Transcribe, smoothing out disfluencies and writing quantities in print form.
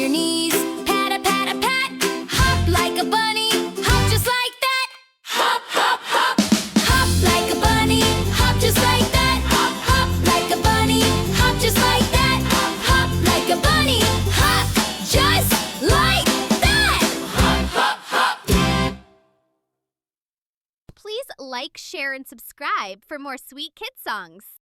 your knees. Pat a pat a pat. Hop like a bunny. Hop just like that. Hop, hop, hop. Hop like a bunny. Hop just like that. Hop, hop like a bunny. Hop just like that. Hop, hop like a bunny. Hop just like that. Hop, hop, hop. Please like, share, and subscribe for more sweet kid songs.